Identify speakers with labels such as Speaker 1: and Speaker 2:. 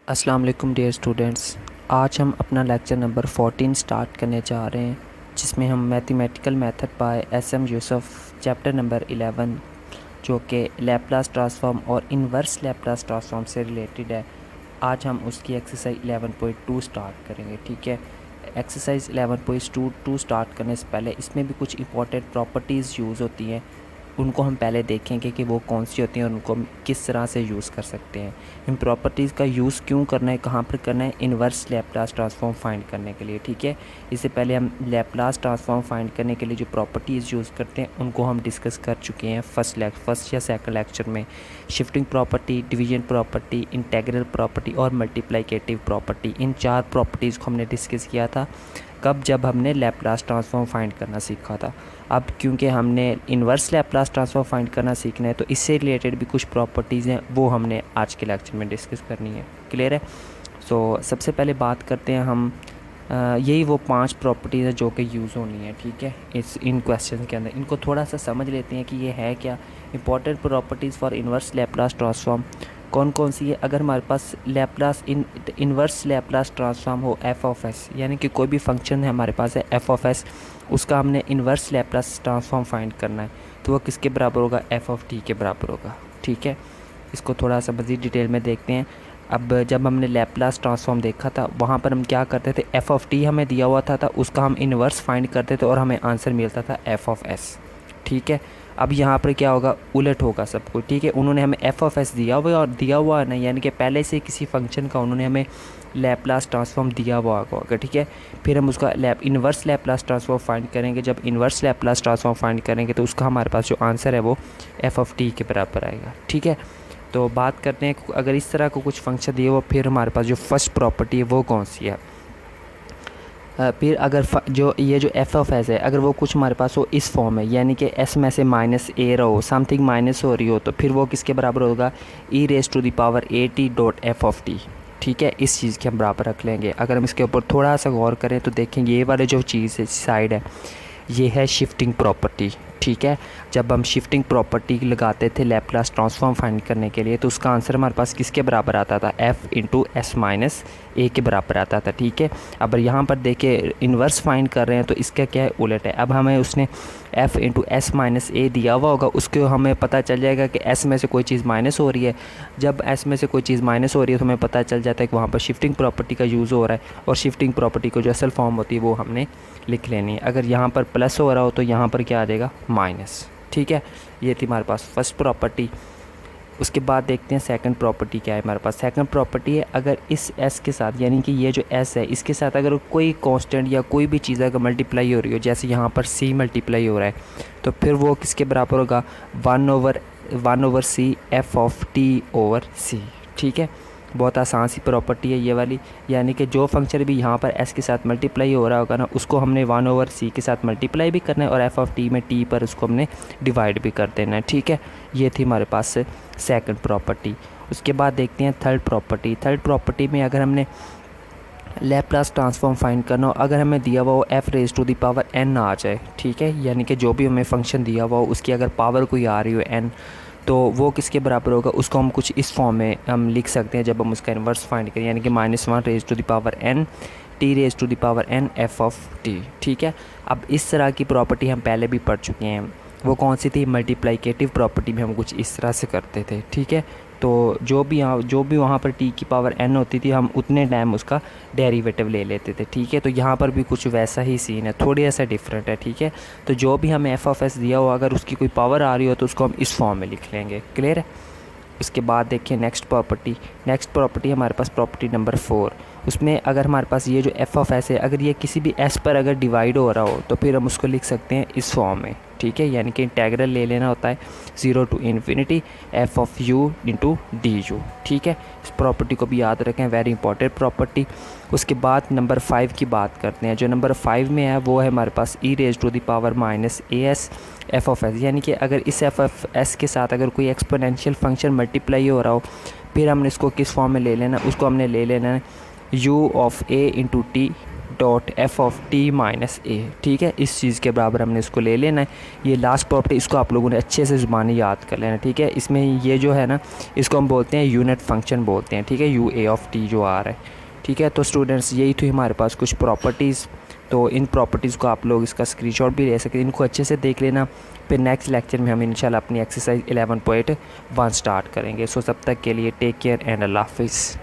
Speaker 1: अस्सलाम वालेकुम dear students. आज हम अपना लेक्चर नंबर 14 स्टार्ट करने जा रहे हैं, जिसमें हम mathematical method by SM. Yusuf chapter number 11 जो कि लैप्लास ट्रांसफॉर्म और इन्वर्स लैप्लास ट्रांसफॉर्म से रिलेटेड है। आज हम उसकी एक्सरसाइज 11.2 स्टार्ट करेंगे। ठीक है, एक्सरसाइज 11.2 स्टार्ट करने से पहले इसमें भी कुछ इंपॉर्टेंट प्रॉपर्टीज़ यूज़ होती हैं, उनको हम पहले देखेंगे कि वो कौन सी होती हैं और उनको हम किस तरह से यूज़ कर सकते हैं। इन प्रॉपर्टीज़ का यूज़ क्यों करना है, कहाँ पर करना है, इन्वर्स लैप्लास ट्रांसफॉर्म फाइंड करने के लिए। ठीक है, इससे पहले हम लैप्लास ट्रांसफॉर्म फाइंड करने के लिए जो प्रॉपर्टीज़ यूज़ करते हैं उनको हम डिस्कस कर चुके हैं फर्स्ट या सेकंड लेक्चर में। Shifting property, division property, integral property और मल्टीप्लिकेटिव प्रॉपर्टी, इन 4 प्रॉपर्टीज़ को हमने डिस्कस किया था जब हमने लैप्लास ट्रांसफॉर्म फाइंड करना सीखा था। अब क्योंकि हमने इन्वर्स लैप्लास ट्रांसफॉर्म फाइंड करना सीखना है, तो इससे रिलेटेड भी कुछ प्रॉपर्टीज़ हैं, वो हमने आज के लेक्चर में डिस्कस करनी है। क्लियर है? सो सबसे पहले बात करते हैं हम यही वो 5 प्रॉपर्टीज़ हैं जो कि यूज़ होनी है। ठीक है, इन क्वेश्चन के अंदर इनको थोड़ा सा समझ लेते हैं कि ये है क्या। Important properties for inverse Laplace transform कौन कौन सी है। अगर हमारे पास इन्वर्स लैप्लास ट्रांसफॉर्म हो एफ ऑफ एस, यानी कि कोई भी फंक्शन है हमारे पास है एफ ऑफ एस, उसका हमने इन्वर्स लैप्लास ट्रांसफॉर्म फाइंड करना है, तो वो किसके बराबर होगा? एफ ऑफ टी के बराबर होगा। ठीक है, इसको थोड़ा सा मज़ीद डिटेल में देखते हैं। अब जब हमने लैप्लास ट्रांसफॉर्म देखा था, वहाँ पर हम क्या करते थे, एफ ऑफ टी हमें दिया हुआ था उसका हम इन्वर्स फाइंड करते थे और हमें आंसर मिलता था एफ ऑफ एस। ठीक है, अब यहाँ पर क्या होगा, उलट होगा सब कुछ। ठीक है, उन्होंने हमें एफ ऑफ एस दिया हुआ है और दिया हुआ नहीं, यानी कि पहले से किसी फंक्शन का उन्होंने हमें लैप्लास ट्रांसफॉर्म दिया हुआ होगा। ठीक है, फिर हम उसका इन्वर्स लैप्लास ट्रांसफॉर्म फाइंड करेंगे। जब इन्वर्स लैप्लास ट्रांसफॉर्म फाइंड करेंगे तो उसका हमारे पास जो आंसर है वो एफ ऑफ टी के बराबर आएगा। ठीक है, तो बात करते हैं, अगर इस तरह को कुछ फंक्शन दिए हुआ, फिर हमारे पास जो फर्स्ट प्रॉपर्टी है वो कौन सी है। फिर अगर जो एफ ऑफ एस है, अगर वो कुछ हमारे पास हो इस फॉर्म में, यानी कि एस में से माइनस ए रहो, समथिंग माइनस हो रही हो, तो फिर वो किसके बराबर होगा? E raise to the power a t dot f of t. ठीक है, इस चीज़ के हम बराबर रख लेंगे। अगर हम इसके ऊपर थोड़ा सा गौर करें तो देखेंगे ये वाले जो चीज़ है साइड है, ये है शिफ्टिंग प्रॉपर्टी। ठीक है, जब हम शिफ्टिंग प्रॉपर्टी लगाते थे लैप्लास ट्रांसफॉर्म फाइंड करने के लिए, तो उसका आंसर हमारे पास किसके बराबर आता था? एफ़ इंटू एस माइनस ए के बराबर आता था। ठीक है, अब यहाँ पर देखिए इन्वर्स फाइंड कर रहे हैं तो इसका क्या है, उलट है। अब हमें उसने एफ़ इंटू एस माइनस ए दिया हुआ होगा, उसको हमें पता चल जाएगा कि एस में से कोई चीज़ माइनस हो रही है। जब एस में से कोई चीज़ माइनस हो रही है तो हमें पता चल जाता है कि वहाँ पर शिफ्टिंग प्रॉपर्टी का यूज़ हो रहा है, और शिफ्टिंग प्रॉपर्टी को जो असल फॉर्म होती है वो हमने लिख लेनी है। अगर यहाँ पर प्लस हो रहा हो तो यहाँ पर क्या आ जाएगा? माइनस। ठीक है, ये थी हमारे पास फर्स्ट प्रॉपर्टी। उसके बाद देखते हैं सेकंड प्रॉपर्टी क्या है हमारे पास। सेकंड प्रॉपर्टी है, अगर इस एस के साथ, यानी कि ये जो एस है इसके साथ अगर कोई कांस्टेंट या कोई भी चीज़ अगर मल्टीप्लाई हो रही हो, जैसे यहाँ पर सी मल्टीप्लाई हो रहा है, तो फिर वो किसके बराबर होगा? 1/1 c f of t over c. ठीक है, बहुत आसान सी प्रॉपर्टी है ये वाली, यानी कि जो फंक्शन भी यहाँ पर एस के साथ मल्टीप्लाई हो रहा होगा ना, उसको हमने 1/c के साथ मल्टीप्लाई भी करना है और एफ ऑफ टी में टी पर उसको हमने डिवाइड भी कर देना है। ठीक है, ये थी हमारे पास सेकंड प्रॉपर्टी। उसके बाद देखते हैं थर्ड प्रॉपर्टी। थर्ड प्रॉपर्टी में अगर हमने लैप्लास ट्रांसफॉर्म फाइंड करना हो, अगर हमें दिया हुआ हो f raise to the power n आ जाए, ठीक है, यानी कि जो भी हमें फंक्शन दिया हुआ हो उसकी अगर पावर कोई आ रही हो एन, तो वो किसके बराबर होगा? उसको हम कुछ इस फॉर्म में हम लिख सकते हैं जब हम उसका इन्वर्स फाइंड करें, यानी कि -1 raise to the power n t raise to the power n f of t. ठीक है, अब इस तरह की प्रॉपर्टी हम पहले भी पढ़ चुके हैं। वो कौन सी थी? मल्टीप्लिकेटिव प्रॉपर्टी में हम कुछ इस तरह से करते थे। ठीक है, तो जो भी वहाँ पर टी की पावर एन होती थी, हम उतने टाइम उसका डेरिवेटिव ले लेते थे। ठीक है, तो यहाँ पर भी कुछ वैसा ही सीन है, थोड़ी ऐसा डिफरेंट है। ठीक है, तो जो भी हमें एफ ऑफ एस दिया हो, अगर उसकी कोई पावर आ रही हो तो उसको हम इस फॉर्म में लिख लेंगे। क्लियर है? उसके बाद देखिए नेक्स्ट प्रॉपर्टी हमारे पास प्रॉपर्टी नंबर 4। उसमें अगर हमारे पास ये जो एफ ऑफ एस है, अगर ये किसी भी एस पर अगर डिवाइड हो रहा हो तो फिर हम उसको लिख सकते हैं इस फॉर्म में। ठीक है, यानी कि इंटेग्रल ले लेना होता है 0 to infinity f of u into d u. ठीक है, इस प्रॉपर्टी को भी याद रखें, वेरी इंपॉर्टेंट प्रॉपर्टी। उसके बाद नंबर 5 की बात करते हैं। जो नंबर 5 में है वो है हमारे पास e raise to the power minus a s f of s, यानी कि अगर इस एफ ऑफ एस के साथ अगर कोई एक्सपोनेंशियल फंक्शन मल्टीप्लाई हो रहा हो, फिर हमने इसको किस फॉर्म में ले लेना? उसको हमने ले लेना है u of a into t dot f of t minus a. ठीक है, इस चीज़ के बराबर हमने इसको ले लेना है। ये लास्ट प्रॉपर्टी, इसको आप लोगों ने अच्छे से ज़ुबानी याद कर लेना। ठीक है, इसमें ये जो है ना, इसको हम बोलते हैं यूनिट फंक्शन बोलते हैं। ठीक है, यू ए ऑफ टी जो आ रहा है। ठीक है, तो स्टूडेंट्स यही थी हमारे पास कुछ प्रॉपर्टीज़। तो इन प्रॉपर्टीज़ को आप लोग इसका स्क्रीनशॉट भी ले सकते हैं, इनको अच्छे से देख लेना। फिर नेक्स्ट लेक्चर में हम इंशाल्लाह अपनी एक्सरसाइज 11.1 स्टार्ट करेंगे। सो तब तक के लिए टेक केयर एंड अल्लाह हाफिज़।